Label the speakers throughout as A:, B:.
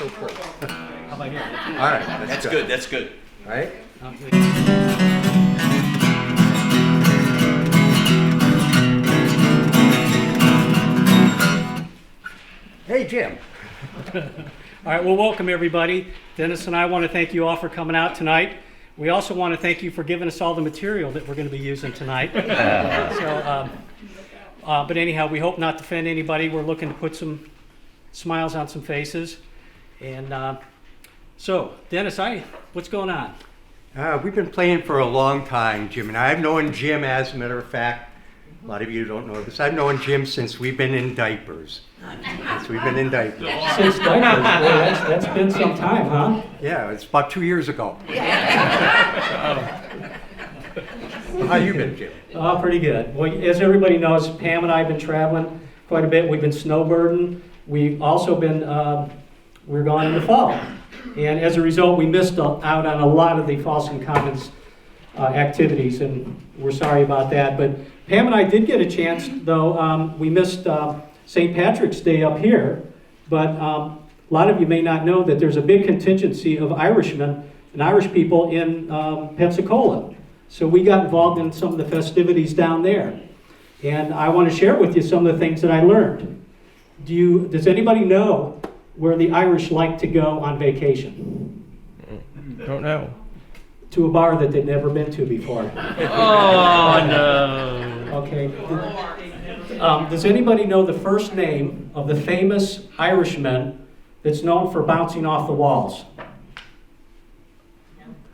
A: go first.
B: How about here?
A: All right,
C: That's good. That's good.
A: All right. Hey, Jim.
B: All right, well, welcome everybody. Dennis and I want to thank you all for coming out tonight. We also want to thank you for giving us all the material that we're going to be using tonight. But anyhow, we hope not to offend anybody. We're looking to put some smiles on some faces. And so, Dennis, what's going on?
A: We've been playing for a long time, Jim, and I've known Jim, as a matter of fact, a lot of you don't know this, I've known Jim since we've been in diapers. Since diapers.
B: Since diapers, boy, that's been some time, huh?
A: Yeah, it's about 2 years ago. How you been, Jim?
B: Oh, pretty good. Well, as everybody knows, Pam and I have been traveling quite a bit. We've been snowbirding. We've also been, we're gone in the fall. And as a result, we missed out on a lot of the Fallston Commons activities, and we're sorry about that. But Pam and I did get a chance, though. We missed St. Patrick's Day up here, but a lot of you may not know that there's a big contingency of Irishmen and Irish people in Pensacola. So we got involved in some of the festivities down there. And I want to share with you some of the things that I learned. Does anybody know where the Irish like to go on vacation?
D: Don't know.
B: To a bar that they've never been to before.
D: Oh, no.
B: Okay. Does anybody know the first name of the famous Irishman that's known for bouncing off the walls?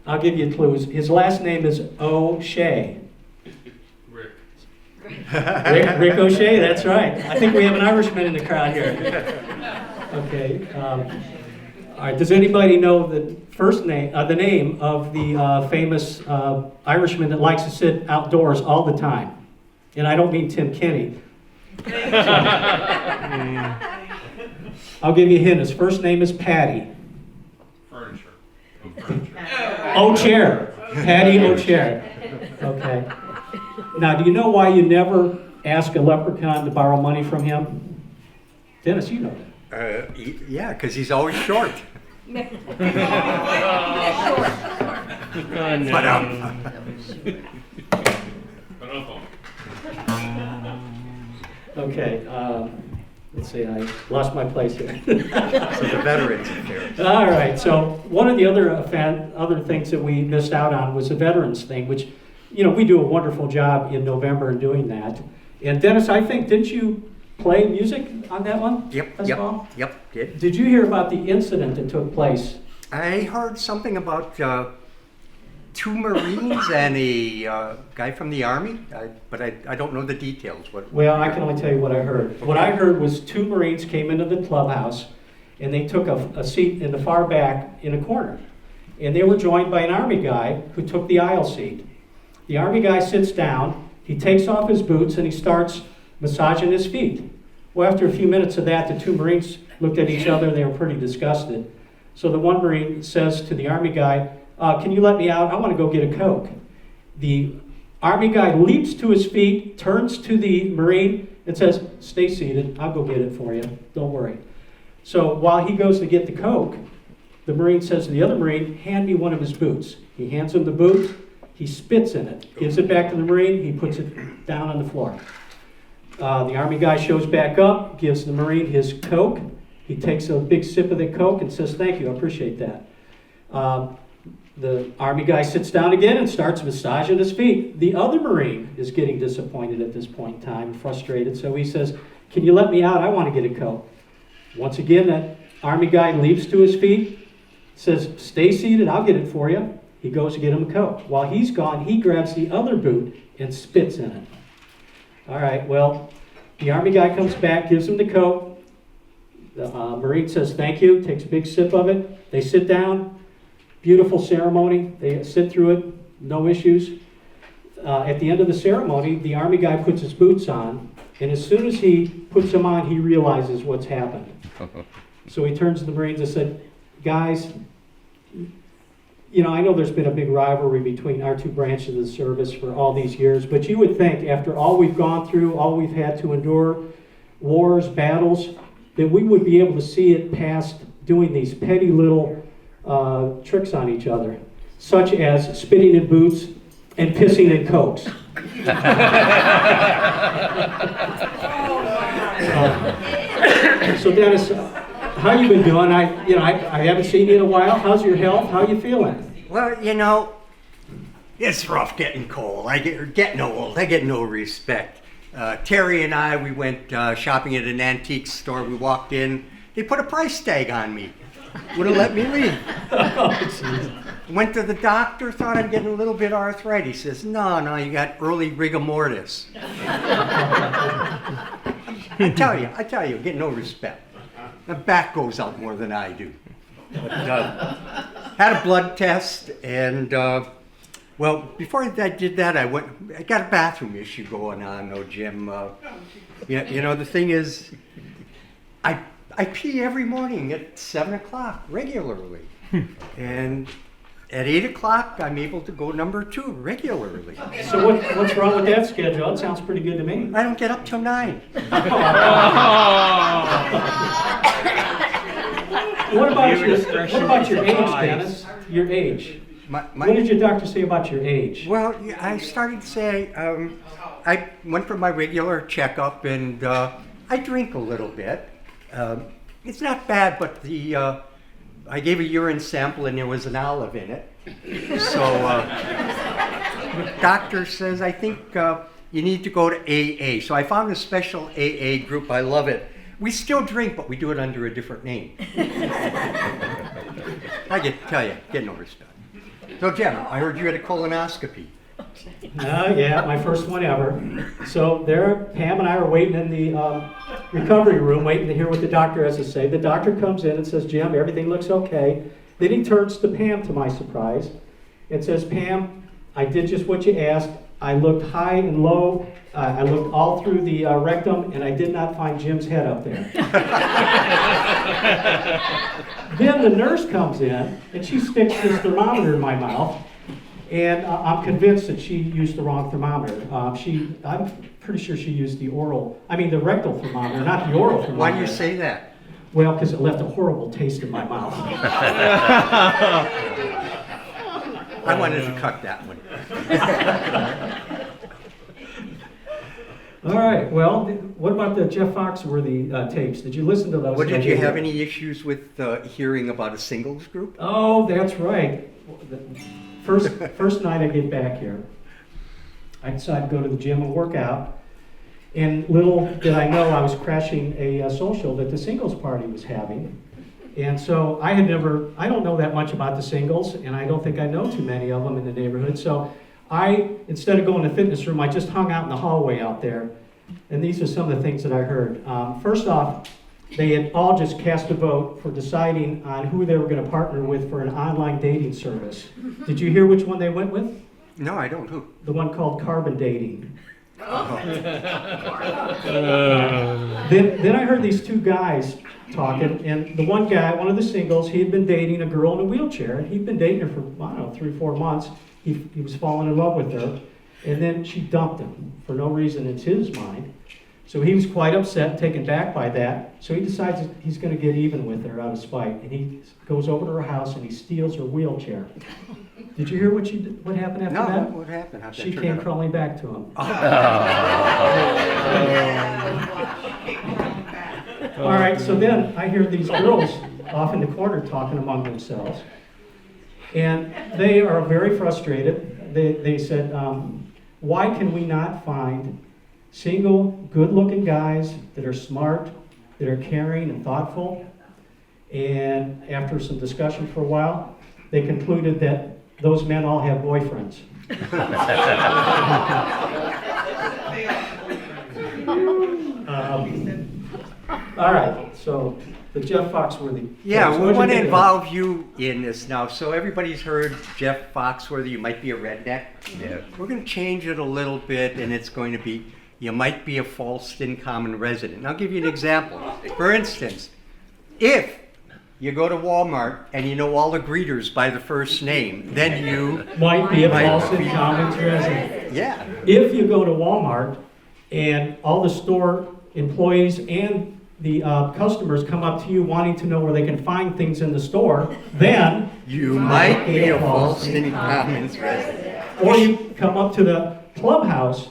B: I'll give you clues. His last name is O'Shea. Rick O'Shea, that's right. I think we have an Irishman in the crowd here. Okay. All right. Does anybody know the first name, the name of the famous Irishman that likes to sit outdoors all the time? And I don't mean Tim Kenny. I'll give you a hint. His first name is Patty.
E: Furniture.
B: O'Chair. Patty O'Chair. Okay. Now, do you know why you never ask a leprechaun to borrow money from him? Dennis, you know that.
A: Yeah, because he's always short.
B: Okay, let's see, I lost my place here.
A: So the Veterans Affairs.
B: All right, so one of the other things that we missed out on was the veterans thing, which, you know, we do a wonderful job in November in doing that. And Dennis, I think, didn't you play music on that one?
A: Yep.
B: Did you hear about the incident that took place?
A: I heard something about 2 Marines and a guy from the Army, but I don't know the details.
B: Well, I can only tell you what I heard. What I heard was 2 Marines came into the clubhouse, and they took a seat in the far back in a corner. And they were joined by an Army guy who took the aisle seat. The Army guy sits down, he takes off his boots, and he starts massaging his feet. Well, after a few minutes of that, the 2 Marines looked at each other, and they were pretty disgusted. So the one Marine says to the Army guy, can you let me out? I want to go get a Coke. The Army guy leaps to his feet, turns to the Marine, and says, stay seated, I'll go get it for you, don't worry. So while he goes to get the Coke, the Marine says to the other Marine, hand me one of his boots. He hands him the boot, he spits in it, gives it back to the Marine, he puts it down on the floor. The Army guy shows back up, gives the Marine his Coke. He takes a big sip of the Coke and says, thank you, I appreciate that. The Army guy sits down again and starts massaging his feet. The other Marine is getting disappointed at this point in time, frustrated, so he says, can you let me out? I want to get a Coke. Once again, that Army guy leaps to his feet, says, stay seated, I'll get it for you. He goes to get him a Coke. While he's gone, he grabs the other boot and spits in it. All right, well, the Army guy comes back, gives him the Coke. The Marine says, thank you, takes a big sip of it. They sit down. Beautiful ceremony. They sit through it, no issues. At the end of the ceremony, the Army guy puts his boots on, and as soon as he puts them on, he realizes what's happened. So he turns to the Marines and said, guys, you know, I know there's been a big rivalry between our 2 branches of the service for all these years, but you would think after all we've gone through, all we've had to endure, wars, battles, that we would be able to see it past doing these petty little tricks on each other, such as spitting in boots and pissing in Cokes. So Dennis, how you been doing? I haven't seen you in a while. How's your health? How you feeling?
A: Well, it's rough getting cold. Getting old. I get no respect. Terry and I, we went shopping at an antique store. We walked in. They put a price tag on me. Wouldn't let me leave. Went to the doctor, thought I'm getting a little bit of arthritis. He says, no, you got early rigor mortis. I tell you, get no respect. My back goes out more than I do. But, had a blood test, and before I did that, I got a bathroom issue going on, though, Jim. The thing is, I pee every morning at 7 o'clock regularly, and at 8 o'clock, I'm able to go number 2 regularly.
B: So what's wrong with that schedule? That sounds pretty good to me.
A: I don't get up till 9.
B: What about your age, Dennis? Your age. What did your doctor say about your age?
A: Well, I started to say, I went for my regular checkup, and I drink a little bit. It's not bad, but I gave a urine sample and there was an olive in it. So the doctor says, I think you need to go to AA. So I found a special AA group. I love it. We still drink, but we do it under a different name. I tell you, get no respect. So Jim, I heard you had a colonoscopy.
B: Yeah, my first one ever. So there, Pam and I are waiting in the recovery room, waiting to hear what the doctor has to say. The doctor comes in and says, Jim, everything looks okay. Then he turns to Pam, to my surprise, and says, Pam, I did just what you asked. I looked high and low. I looked all through the rectum, and I did not find Jim's head up there. Then the nurse comes in, and she sticks this thermometer in my mouth. And I'm convinced that she used the wrong thermometer. I'm pretty sure she used the rectal thermometer, not the oral thermometer.
A: Why do you say that?
B: Well, because it left a horrible taste in my mouth.
A: I wanted to cut that one.
B: All right, well, what about the Jeff Foxworthy tapes? Did you listen to those?
A: Well, did you have any issues with hearing about a singles group?
B: Oh, that's right. First night I get back here, I decided to go to the gym and work out. And little did I know I was crashing a social that the singles party was having. And so I don't know that much about the singles, and I don't think I know too many of them in the neighborhood. So instead of going to the fitness room, I just hung out in the hallway out there. And these are some of the things that I heard. First off, they had all just cast a vote for deciding on who they were going to partner with for an online dating service. Did you hear which one they went with?
A: No, I don't. Who?
B: The one called Carbon Dating.
A: Oh.
B: Then I heard these two guys talking, and the one guy, one of the singles, he had been dating a girl in a wheelchair, and he'd been dating her for, 3-4 months. He was falling in love with her, and then she dumped him for no reason in his mind. So he was quite upset and taken back by that. So he decides that he's going to get even with her out of spite, and he goes over to her house and he steals her wheelchair. Did you hear what happened after that?
A: No, what happened?
B: She came crawling back to him. All right, so then I hear these girls off in the corner talking among themselves, and they are very frustrated. They said, why can we not find single, good-looking guys that are smart, that are caring and thoughtful? And after some discussion for a while, they concluded that those men all have boyfriends. All right, so the Jeff Foxworthy.
A: Yeah,
B: So
A: we
B: what'd
A: want
B: you
A: to
B: think of
A: involve you in this now. So everybody's heard Jeff Foxworthy, you might be a redneck.
D: Yeah.
A: We're going to change it a little bit, and it's going to be, you might be a Fallston common resident. And I'll give you an example. For instance, if you go to Walmart and you know all the greeters by the first name, then you
B: Might be a
A: Might
B: Fallston
A: be.
B: Commons resident.
A: yeah.
B: If you go to Walmart and all the store employees and the customers come up to you wanting to know where they can find things in the store, then
A: You might be a Fallston Commons resident.
B: or you come up to the clubhouse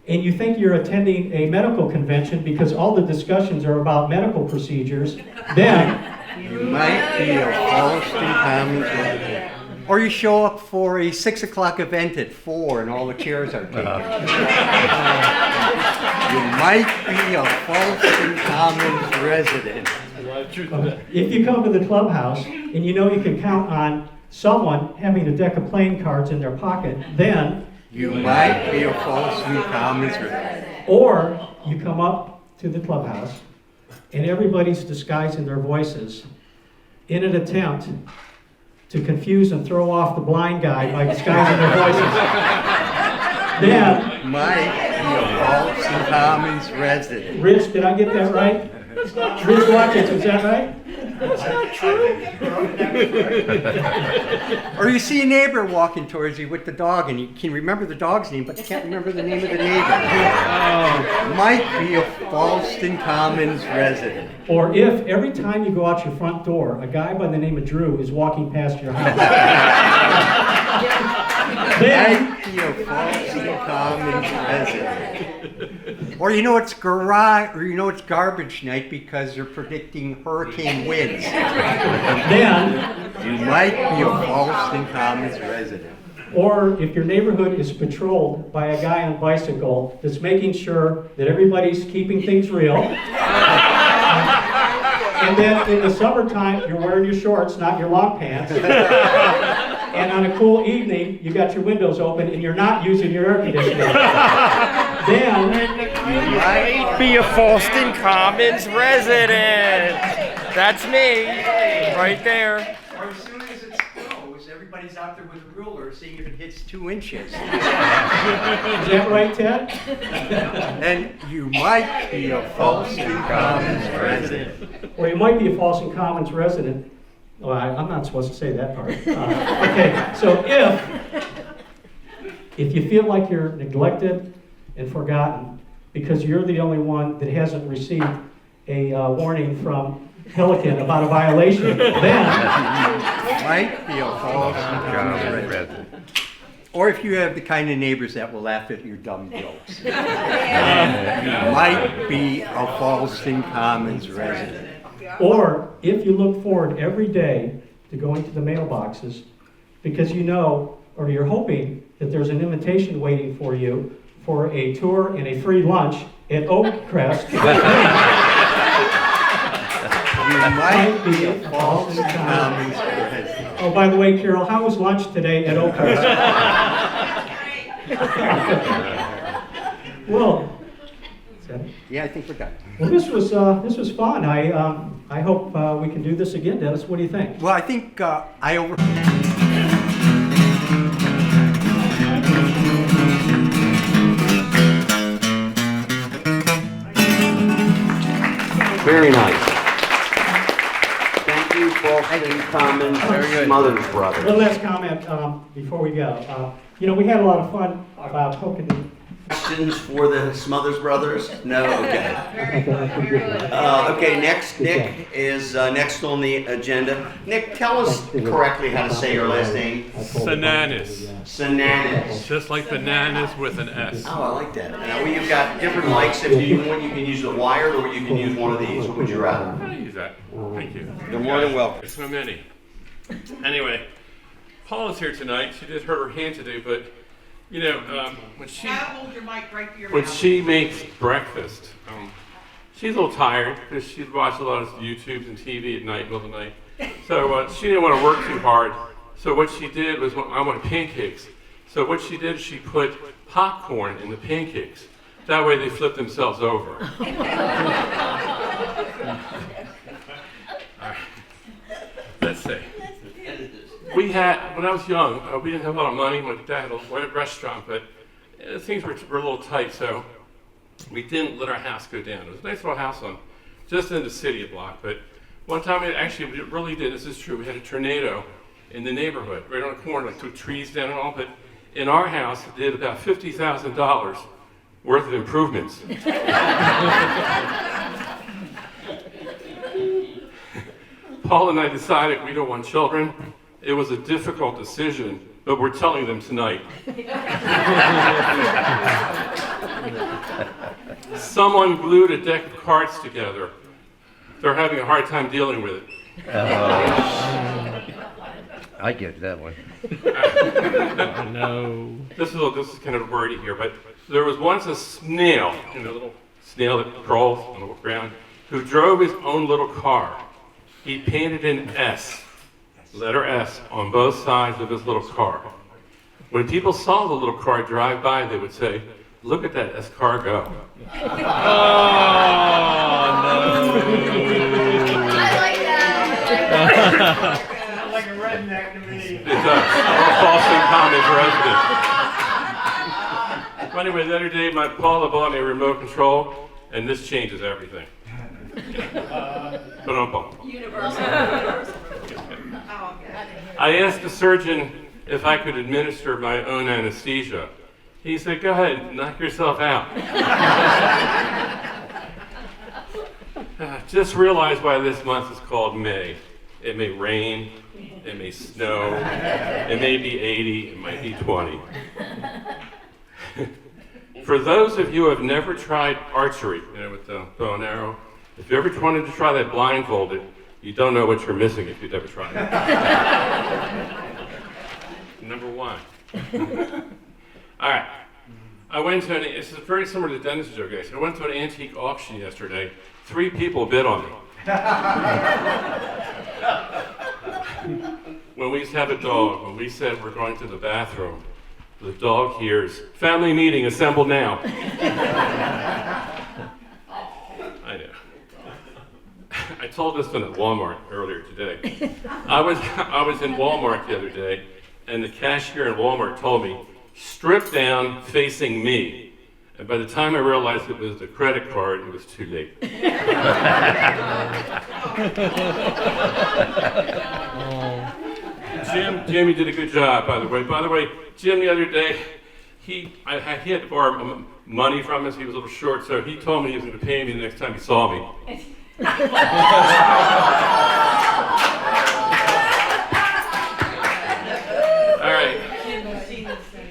B: and you think you're attending a medical convention because all the discussions are about medical procedures, then
A: You might be a Fallston Commons resident. Or you show up for a 6 o'clock event at 4 and all the chairs are taken. You might be a Fallston Commons resident.
B: if you come to the clubhouse and you know you can count on someone having a deck of playing cards in their pocket, then
A: You might be a Fallston Commons resident.
B: or you come up to the clubhouse and everybody's disguising their voices in an attempt to confuse and throw off the blind guy by disguising their voices. Then,
A: You might be a Fallston Commons resident.
B: Rich, did I get that right? Rich Watkins, is that right?
A: Or you see a neighbor walking towards you with the dog and you can remember the dog's name, but you can't remember the name of the neighbor. Might be a Fallston Commons resident.
B: Or if every time you go out your front door, a guy by the name of Drew is walking past your house. Then,
A: Might be a Fallston Commons resident. Or you know it's garbage night because they're predicting hurricane winds.
B: then,
A: You might be a Fallston Commons resident.
B: or if your neighborhood is patrolled by a guy on a bicycle that's making sure that everybody's keeping things real. And then in the summertime, you're wearing your shorts, not your long pants. And on a cool evening, you got your windows open and you're not using your air conditioner. Then,
A: You might
D: Be a Fallston Commons resident. That's me, right there.
A: Or as soon as it snows, everybody's out there with a ruler seeing if it hits 2 inches.
B: is that right, Ted?
A: And you might be a Fallston Commons resident.
B: Or you might be a Fallston Commons resident. Oh, I'm not supposed to say that part. Okay, so if you feel like you're neglected and forgotten because you're the only one that hasn't received a warning from Pelican about a violation, then
A: Might be a Fallston Commons resident. Or if you have the kind of neighbors that will laugh at your dumb jokes. You might be a Fallston Commons resident.
B: or if you look forward every day to going to the mailboxes because you know or you're hoping that there's an invitation waiting for you for a tour and a free lunch at Oakcrest.
A: You might be a Fallston Commons resident.
B: Oh, by the way, Carol, how was lunch today at Oakcrest? Well, is that it?
A: Yeah, I think we're done.
B: Well, this was fun. I hope we can do this again, Dennis. What do you think?
A: Well, I think I over.
C: Very nice. Thank you, Fallston Commons Mothers Brothers.
B: One last comment before we go. We had a lot of fun about poking.
C: Questions for the Smothers Brothers? No? Okay. Okay, next, Nick is next on the agenda. Nick, tell us correctly how to say your last name.
E: Bananas.
C: Sananis.
E: Just like bananas with an S.
C: Oh, I like that. Now, you've got different mics. If you want, you can use the wired or you can use one of these. What would you rather?
E: I'll use that. Thank you.
C: You're more than welcome.
E: There's so many. Anyway, Paula's here tonight. She just hurt her hand today, but when she
F: Hold your mic right to your
E: when
F: mouth.
E: she makes breakfast, she's a little tired because she's watched a lot of YouTubes and TV at night, middle of the night. So she didn't want to work too hard. So what she did was, I wanted pancakes. So what she did, she put popcorn in the pancakes. That way they flip themselves over. All right. Let's see. When I was young, we didn't have a lot of money. My dad had a restaurant, but things were a little tight, so we didn't let our house go down. It was a nice little house just in the city block, but one time we really did, this is true, we had a tornado in the neighborhood, right on the corner, like took trees down and all, but in our house, it did about $50,000 worth of improvements. Paul and I decided we don't want children. It was a difficult decision, but we're telling them tonight. Someone glued a deck of cards together. They're having a hard time dealing with it.
F: I get that one.
D: No.
E: This is kind of wordy here, but there was once a snail, a little snail that crawls on the ground, who drove his own little car. He painted an S, letter S, on both sides of his little car. When people saw the little car drive by, they would say, "Look at that escargot."
D: Oh, no.
G: I like that.
H: Sounds like a redneck to me.
E: It does. I'm a Fallston Commons resident. Well, anyway, the other day, my Paula bought me a remote control, and this changes everything. I asked the surgeon if I could administer my own anesthesia. He said, "Go ahead, knock yourself out." Just realize why this month is called May. It may rain, it may snow, it may be 80, it might be 20. For those of you who have never tried archery, with the bow and arrow, if you ever wanted to try that blindfolded, you don't know what you're missing if you've never tried it. Number one. All right. I went to this is very similar to Dennis' joke, guys. I went to an antique auction yesterday. 3 people bid on me. When we used to have a dog, when we said we're going to the bathroom, the dog hears, "Family meeting, assemble now." I know. I told this one at Walmart earlier today. I was in Walmart the other day, and the cashier in Walmart told me, "Strip down facing me." And by the time I realized it was the credit card, it was too late. Jim, you did a good job, by the way. By the way, Jim, the other day, he had to borrow money from us. He was a little short, so he told me he was going to pay me the next time he saw me. All right.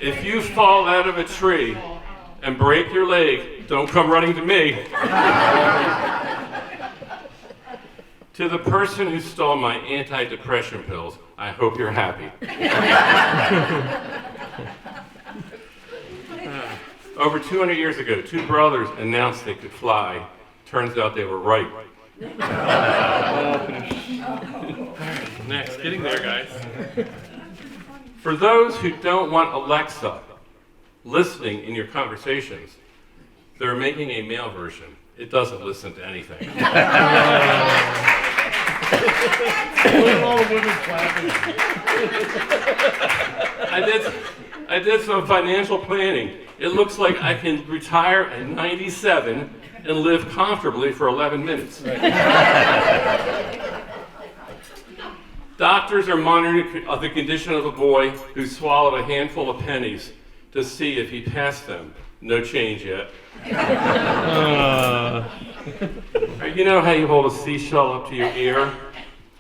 E: If you fall out of a tree and break your leg, don't come running to me. To the person who stole my antidepressant pills, I hope you're happy. Over 200 years ago, 2 brothers announced they could fly. Turns out they were right. Next, getting there, guys. For those who don't want Alexa listening in your conversations, they're making a male version. It doesn't listen to anything.
H: All the women clapping.
E: I did some financial planning. It looks like I can retire at 97 and live comfortably for 11 minutes. Doctors are monitoring the condition of a boy who swallowed a handful of pennies to see if he passed them. No change yet. You know how you hold a seashell up to your ear?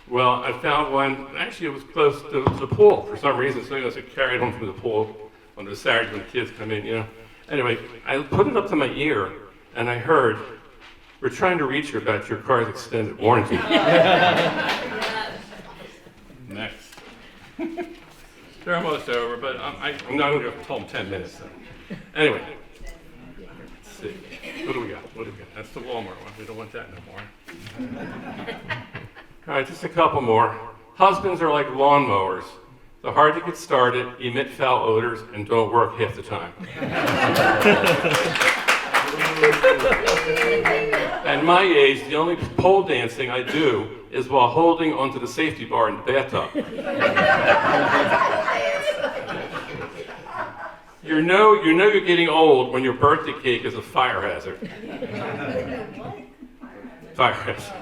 E: Well, I found one, actually it was close to the pool for some reason, so I carried home from the pool on the Saturday when the kids come in, Anyway, I put it up to my ear, and I heard, "We're trying to reach you about your car's extended warranty." Next. They're almost over, but I'm not going to tell them 10 minutes. So. Anyway, let's see. What do we got? That's the Walmart one. We don't want that no more. All right, just a couple more. Husbands are like lawnmowers. They're hard to get started, emit foul odors, and don't work half the time. At my age, the only pole dancing I do is while holding onto the safety bar in the bathtub. You know you're getting old when your birthday cake is a fire hazard. Fire hazard.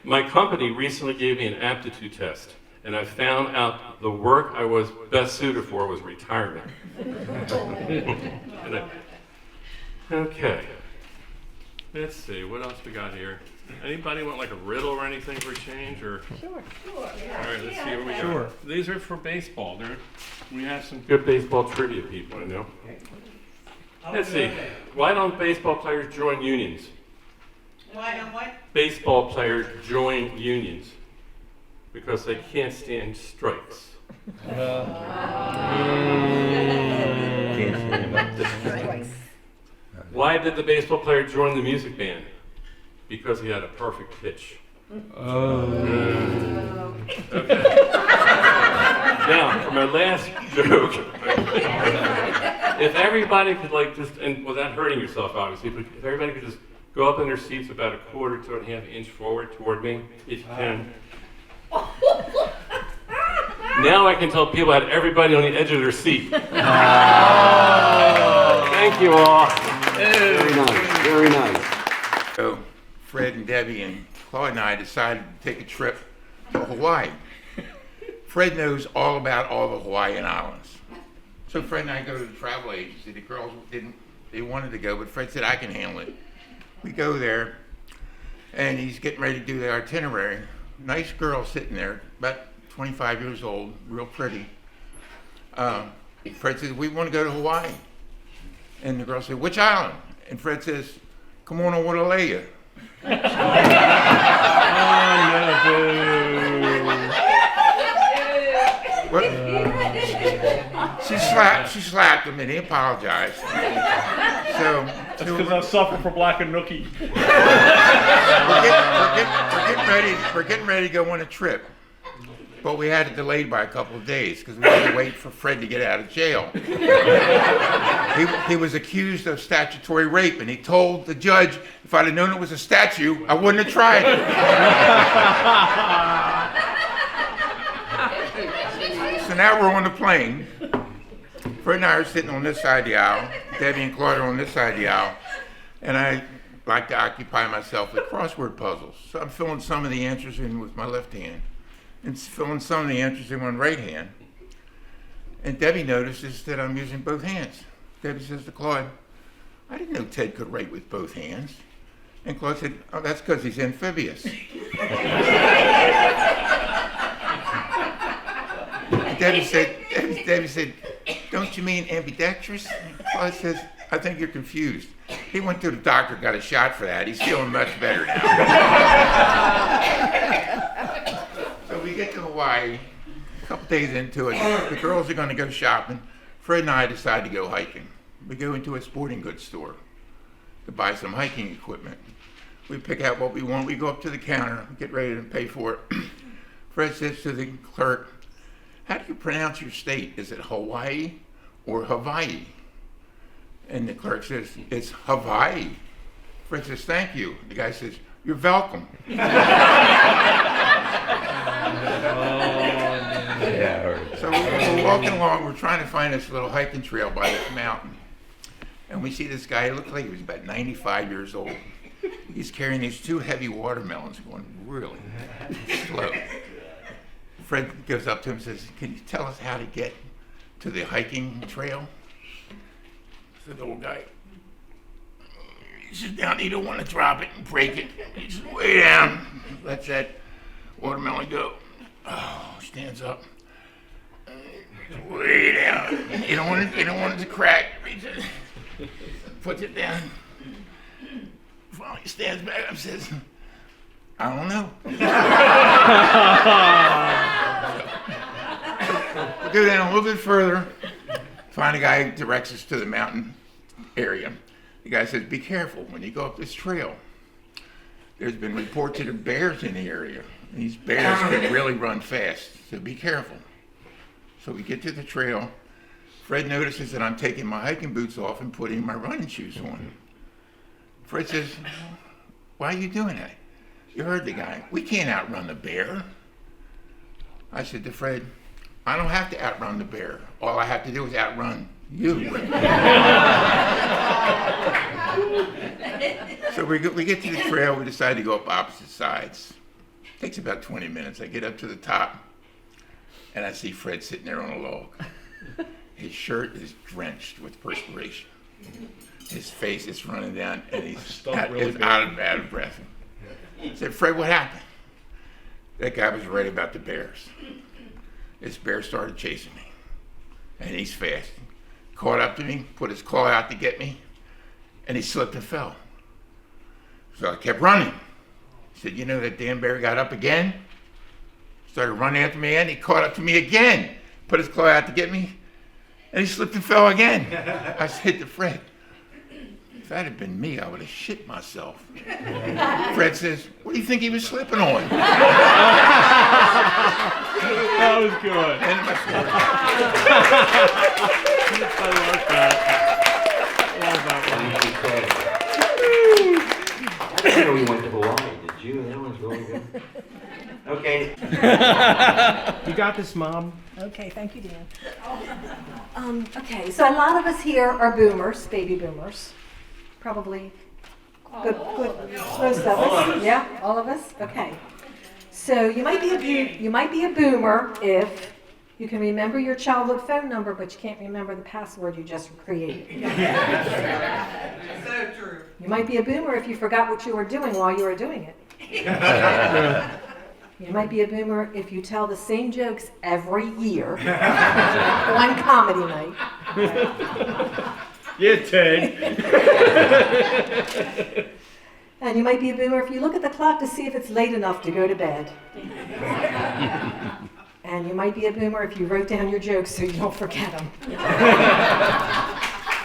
E: My company recently gave me an aptitude test, and I found out the work I was best suited for was retirement. Okay. Let's see, what else we got here? Anybody want like a riddle or anything for change, or? Sure. All right, let's see what we got. Sure. These are for baseball. We have some good baseball trivia people, I know. Let's see. Why don't baseball players join unions?
I: Why don't what?
E: Baseball players join unions because they can't stand strikes. Why did the baseball player join the music band? Because he had a perfect pitch. Okay. Now, for my last joke, if everybody could and without hurting yourself obviously, but if everybody could just go up in their seats about a quarter to a half inch forward toward me, if you can. Now I can tell people I had everybody on the edge of their seat. Thank you all.
C: Very nice, very nice.
J: So Fred and Debbie and Claude and I decided to take a trip to Hawaii. Fred knows all about all the Hawaiian islands. So Fred and I go to the travel agency. The girls they wanted to go, but Fred said, I can handle it. We go there, and he's getting ready to do the itinerary. Nice girl sitting there, about 25 years old, real pretty. Fred says, we want to go to Hawaii. And the girl said, which island? And Fred says, come on, Wailea. What? She slapped him and he apologized. So
H: That's because I suffer from lack of nookie.
J: we're getting ready to go on a trip. But we had it delayed by a couple of days because we had to wait for Fred to get out of jail. He was accused of statutory rape, and he told the judge, if I'd have known it was a statue, I wouldn't have tried it. So now we're on the plane. Fred and I are sitting on this side of the aisle. Debbie and Claude are on this side of the aisle. And I like to occupy myself with crossword puzzles. So I'm filling some of the answers in with my left hand and filling some of the answers in my right hand. And Debbie notices that I'm using both hands. Debbie says to Claude, I didn't know Ted could write with both hands. And Claude said, oh, that's because he's amphibious. Debbie said, don't you mean ambidextrous? Claude says, I think you're confused. He went to the doctor, got a shot for that. He's feeling much better now. So we get to Hawaii, a couple days into it. The girls are going to go shopping. Fred and I decide to go hiking. We go into a sporting goods store to buy some hiking equipment. We pick out what we want. We go up to the counter, get ready to pay for it. Fred says to the clerk, how do you pronounce your state? Is it Hawaii or Hawaii? And the clerk says, it's Hawaii. Fred says, thank you. The guy says, you're welcome. So we're walking along, we're trying to find this little hiking trail by this mountain. And we see this guy, he looked like he was about 95 years old. He's carrying these two heavy watermelons going really slow. Fred goes up to him and says, can you tell us how to get to the hiking trail? The old guy, he sits down, he don't want to drop it and break it. He says, way down, lets that watermelon go. Oh, stands up. Way down. You don't want it to crack. He just puts it down. Finally stands back up and says, I don't know. We go down a little bit further. Find a guy who directs us to the mountain area. The guy says, be careful when you go up this trail. There's been reports of bears in the area. And these bears can really run fast, so be careful. So we get to the trail. Fred notices that I'm taking my hiking boots off and putting my running shoes on. Fred says, why are you doing that? You heard the guy. We can't outrun the bear. I said to Fred, I don't have to outrun the bear. All I have to do is outrun you. So we get to the trail. We decide to go up opposite sides. It takes about 20 minutes. I get up to the top, and I see Fred sitting there on a log. His shirt is drenched with perspiration. His face is running down, and he's
E: Stunk really bad.
J: out of breath. I said, Fred, what happened? That guy was right about the bears. This bear started chasing me, and he's fast. Caught up to me, put his claw out to get me, and he slipped and fell. So I kept running. He said, you know, that damn bear got up again, started running after me again, he caught up to me again, put his claw out to get me, and he slipped and fell again. I said to Fred, if that had been me, I would have shit myself. Fred says, what do you think he was slipping on?
E: That was good.
J: End of my story.
E: I like that. Love that one.
C: I didn't know we went to Hawaii, did you? That was really good. Okay.
D: You got this, Mom.
G: Okay, thank you, Dan. Okay, so a lot of us here are boomers, baby boomers. Probably good, most of us. Yeah, all of us. Okay. So you might be a boomer if you can remember your childhood phone number, but you can't remember the password you just created.
I: So true.
G: You might be a boomer if you forgot what you were doing while you were doing it. You might be a boomer if you tell the same jokes every year. One comedy night.
D: Yeah, Ted.
G: And you might be a boomer if you look at the clock to see if it's late enough to go to bed. And you might be a boomer if you wrote down your jokes so you don't forget them.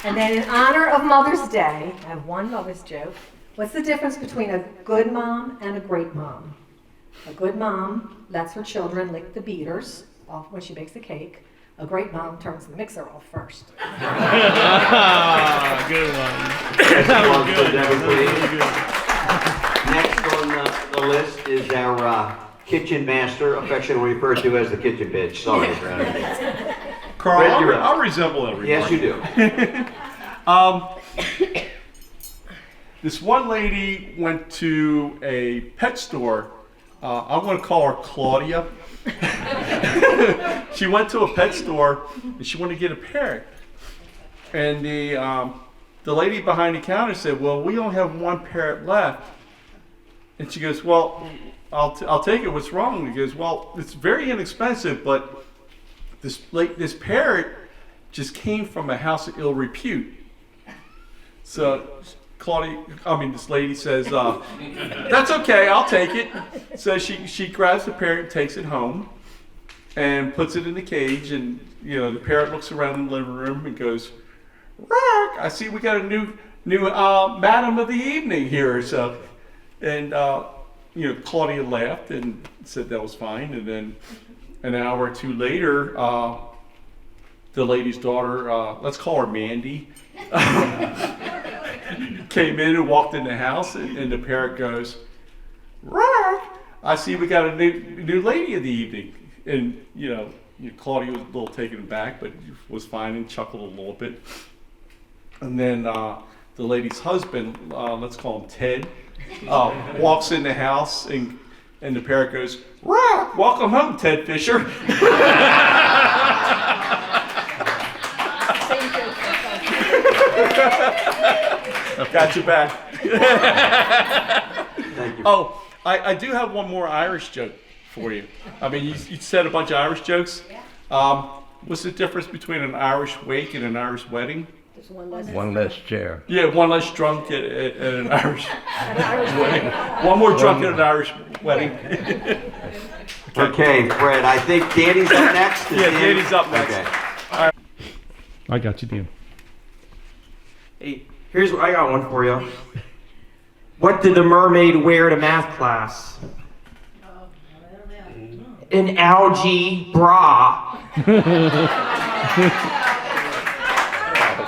G: And then in honor of Mother's Day, I have one mother's joke. What's the difference between a good mom and a great mom? A good mom lets her children lick the beaters off when she bakes the cake. A great mom turns the mixer off first.
D: Ah, good one.
C: Next on the list is our kitchen master, affectionately referred to as the kitchen bitch. Sorry, Brad.
H: Carl,
C: Fred, you're up.
H: I'll resemble everybody.
C: Yes, you do.
H: This one lady went to a pet store. I'm going to call her Claudia. She went to a pet store and she wanted to get a parrot. And the lady behind the counter said, "Well, we only have one parrot left." And she goes, "Well, I'll take it. What's wrong?" He goes, "Well, it's very inexpensive, but this parrot just came from a house of ill repute." So this lady says, "That's okay, I'll take it." So she grabs the parrot and takes it home and puts it in the cage, and the parrot looks around the living room and goes, "Rock, I see we got a new madam of the evening here." So, and Claudia laughed and said that was fine, and then an hour or two later, the lady's daughter, let's call her Mandy, came in and walked in the house, and the parrot goes, "Rock, I see we got a new lady of the evening." And Claudia was a little taken aback, but was fine and chuckled a little bit. And then the lady's husband, let's call him Ted, walks in the house, and the parrot goes, "Rock, welcome home, Ted Fisher." Got you back.
C: Thank you.
H: Oh, I do have one more Irish joke for you. I mean, you said a bunch of Irish jokes. What's the difference between an Irish wake and an Irish wedding?
G: There's one less.
F: One less chair.
H: Yeah, one less drunk at an Irish wedding. One more drunk at an Irish wedding.
C: Okay, Fred, I think Danny's up next.
H: Yeah, Danny's up next.
C: Okay.
E: I got you, Dan.
D: Hey, here's what I got one for you. What did the mermaid wear to math class? An algae bra.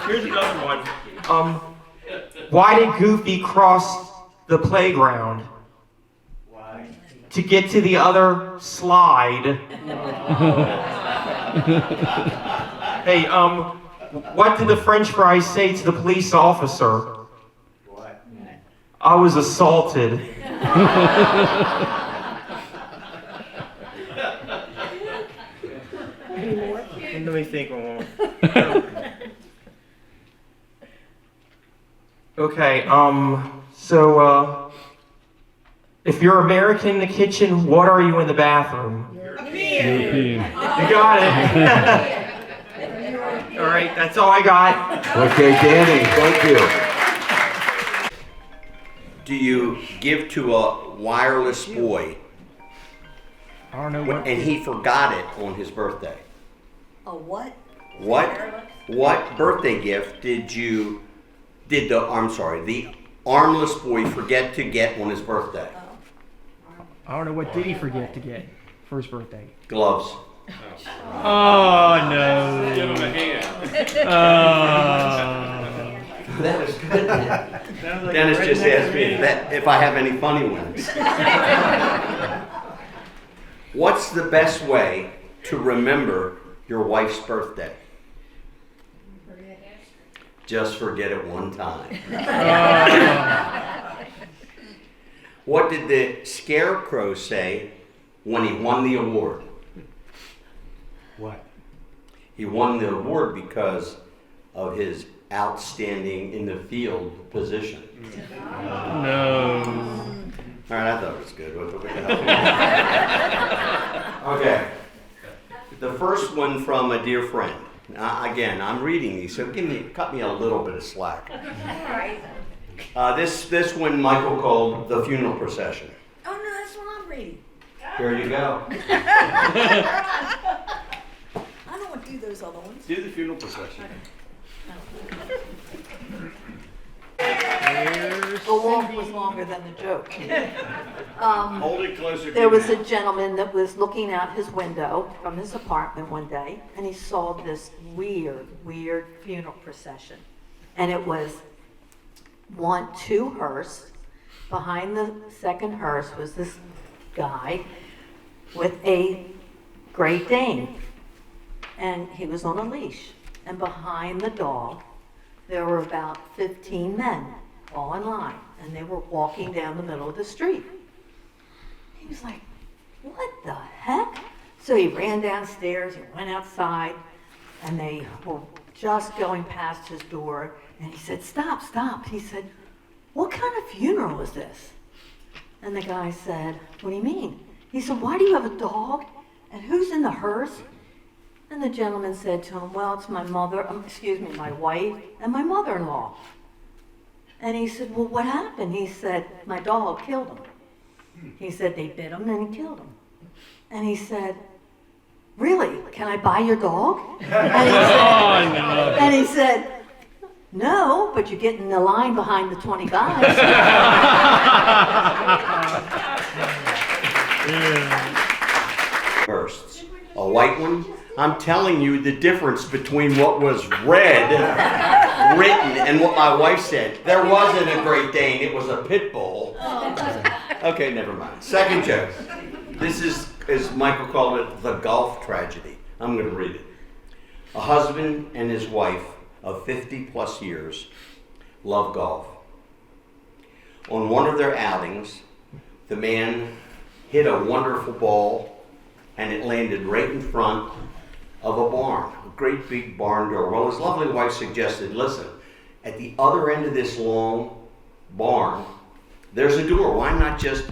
D: Here's another one. Why did Goofy cross the playground? Why? To get to the other slide. Hey, what did the French fries say to the police officer? What? I was assaulted. Let me think one more. Okay, so, if you're American in the kitchen, what are you in the bathroom?
E: European.
D: You got it. All right, that's all I got.
C: Okay, Danny, thank you. Do you give to a wireless boy
K: I don't know what.
C: and he forgot it on his birthday?
G: A what?
C: What birthday gift did the armless boy forget to get on his birthday?
K: I don't know what did he forget to get for his birthday.
C: Gloves.
K: Oh no.
E: Give him a hand.
C: That was good. Dennis just asked me if I have any funny ones. What's the best way to remember your wife's birthday? Just forget it one time. What did the scarecrow say when he won the award?
B: What?
C: He won the award because of his outstanding in the field position.
K: No.
C: All right, I thought it was good. What the hell? Okay. The first one from a dear friend. Again, I'm reading these, so cut me a little bit of slack. This one Michael called the funeral procession.
G: Oh no, that's what I'm reading.
C: Here you go.
G: I don't want to do those other ones.
C: Do the funeral procession.
G: The walk was longer than the joke.
C: Hold it closer.
G: There was a gentleman that was looking out his window from his apartment one day, and he saw this weird funeral procession. And it was two hearse. Behind the second hearse was this guy with a Great Dane. And he was on a leash. And behind the dog, there were about 15 men, all in line, and they were walking down the middle of the street. He was like, what the heck? So he ran downstairs, he went outside, and they were just going past his door, and he said, stop, stop. He said, what kind of funeral is this? And the guy said, what do you mean? He said, why do you have a dog? And who's in the hearse? And the gentleman said to him, well, it's my wife and my mother-in-law. And he said, well, what happened? He said, my dog killed him. He said, they bit him and he killed him. And he said, really? Can I buy your dog? And he said, no, but you get in the line behind the 20 guys.
C: First, a white one. I'm telling you the difference between what was written, and what my wife said. There wasn't a Great Dane, it was a pit bull. Okay, never mind. Second joke. This is, as Michael called it, the golf tragedy. I'm going to read it. A husband and his wife of 50 plus years love golf. On one of their outings, the man hit a wonderful ball and it landed right in front of a barn, a great big barn door. Well, his lovely wife suggested, listen, at the other end of this long barn, there's a door. Why not just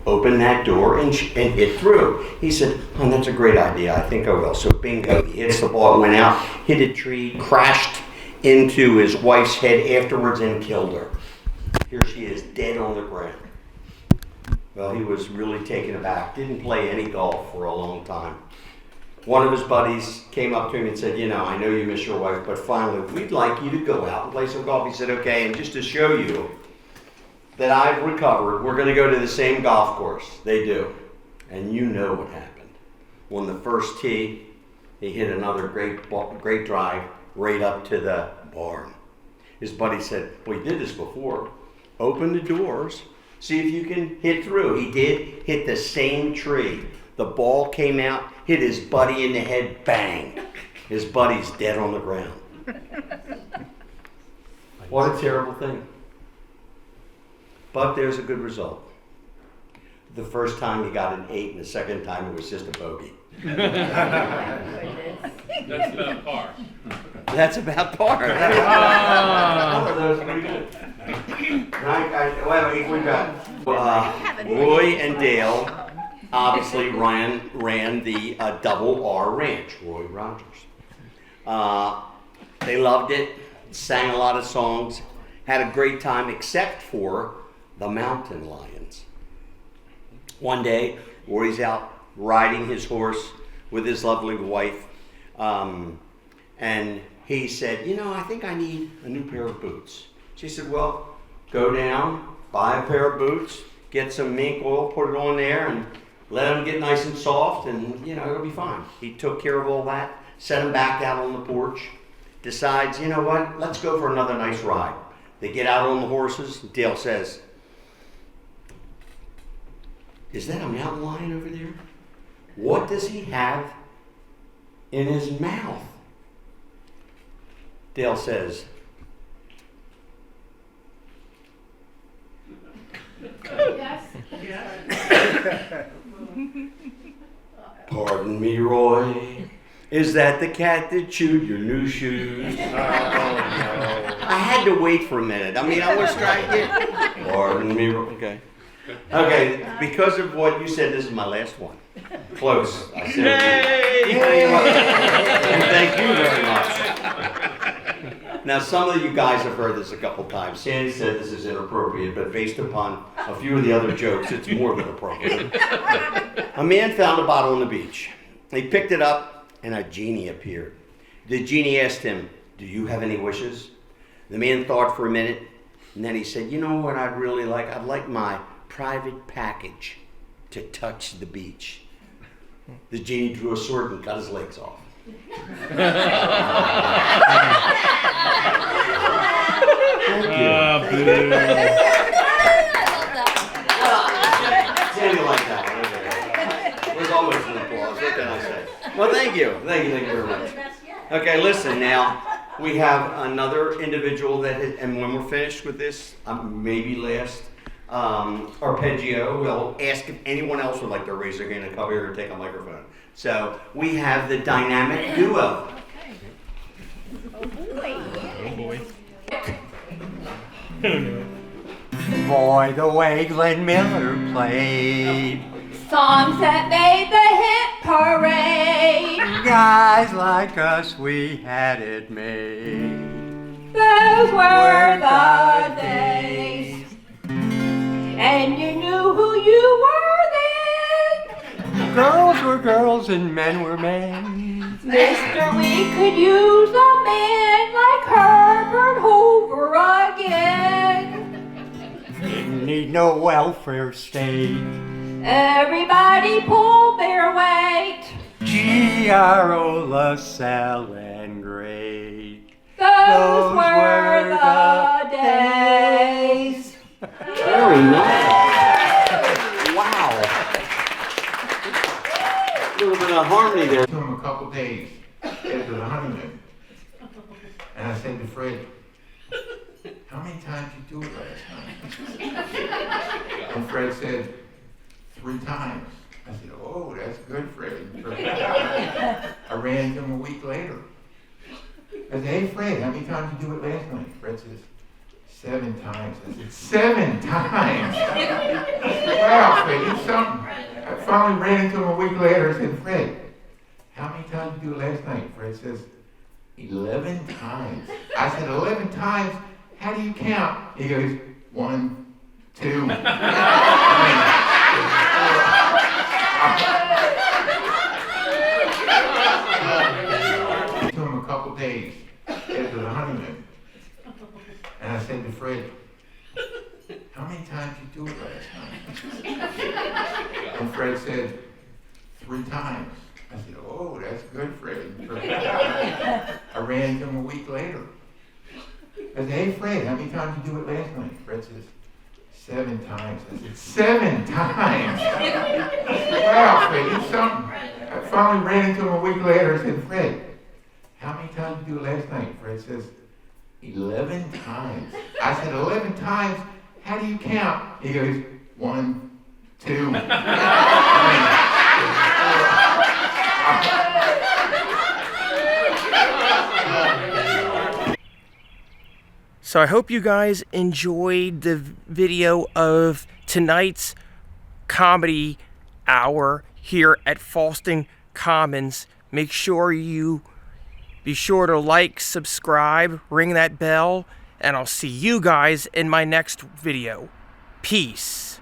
C: open that door and hit through? He said, oh, that's a great idea. I think I will. So bingo, he hits the ball, it went out, hit a tree, crashed into his wife's head afterwards and killed her. Here she is, dead on the ground. Well, he was really taken aback. Didn't play any golf for a long time. One of his buddies came up to him and said, I know you miss your wife, but finally, we'd like you to go out and play some golf. He said, okay, and just to show you that I've recovered, we're going to go to the same golf course. They do. And you know what happened. On the first tee, he hit another great drive right up to the barn. His buddy said, we did this before. Open the doors, see if you can hit through. He did, hit the same tree. The ball came out, hit his buddy in the head, bang. His buddy's dead on the ground. What a terrible thing. But there's a good result. The first time he got an 8, and the second time it was just a bogey.
E: That's about par.
C: That's about par. Oh, that was pretty good. We've got Roy and Dale obviously ran the Double R Ranch, Roy Rogers. They loved it, sang a lot of songs, had a great time except for the mountain lions. One day, Roy's out riding his horse with his lovely wife, and he said, you know, I think I need a new pair of boots. She said, well, go down, buy a pair of boots, get some mink oil, put it on there, and let them get nice and soft, and, you know, it'll be fine. He took care of all that, set them back out on the porch, decides, you know what, let's go for another nice ride. They get out on the horses. Dale says, is that a mountain lion over there? What does he have in his mouth? Dale says,
I: Yes.
C: pardon me, Roy. Is that the cat that chewed your new shoes?
F: Oh, no.
C: I had to wait for a minute. I mean, I was trying to get. Pardon me, Roy. Okay. Okay, because of what you said, this is my last one. Close. I said. Yay! Thank you very much. Now, some of you guys have heard this a couple times. Sandy said this is inappropriate, but based upon a few of the other jokes, it's more than appropriate. A man found a bottle on the beach. He picked it up, and a genie appeared. The genie asked him, do you have any wishes? The man thought for a minute, and then he said, you know what I'd really like? I'd like my private package to touch the beach. The genie drew a sword and cut his legs off. Thank you. Sandy liked that one. It was almost an applause. What can I say? Well, thank you. Thank you very much. Okay, listen now. We have another individual that has, and when we're finished with this, maybe last, arpeggio, we'll ask if anyone else would like to raise their hand and come here and take a microphone. So we have the dynamic duo.
A: Boy, the way Glenn Miller played.
I: Songs that made the hit parade.
A: Guys like us, we had it made.
I: Those were the days. And you knew who you were then.
A: Girls were girls and men were men.
I: Mister, we could use a man like Herbert Hoover again.
A: Didn't need no welfare state.
I: Everybody pulled their weight.
A: G.R.O. LaSalle and great.
I: Those were the days.
C: Very nice. Wow. A little bit of harmony there.
J: To him a couple days after the honeymoon. And I said to Fred, how many times did you do it last night? And Fred said, 3 times. I said, oh, that's good, Fred. I ran into him a week later. I said, hey, Fred, how many times did you do it last night? Fred says, 7 times. I said, 7 times? Wow, Fred, you something. I finally ran into him a week later. I said, Fred, how many times did you do it last night? Fred says, 11 times. I said, 11 times? How do you count? He goes, 1, 2. To him a couple days after the honeymoon. And I said to Fred, how many times did you do it last night? And Fred said, 3 times. I said, oh, that's good, Fred. I ran into him a week later. I said, hey, Fred, how many times did you do it last night? Fred says, 7 times. I said, 7 times? Wow, Fred, you something. I finally ran into him a week later. I said, Fred, how many times did you do it last night? Fred says, 11 times. I said, 11 times? How do you count? He goes, 1, 2.
K: So I hope you guys enjoyed the video of tonight's comedy hour here at Fallston Commons. Make sure you be sure to like, subscribe, ring that bell, and I'll see you guys in my next video. Peace.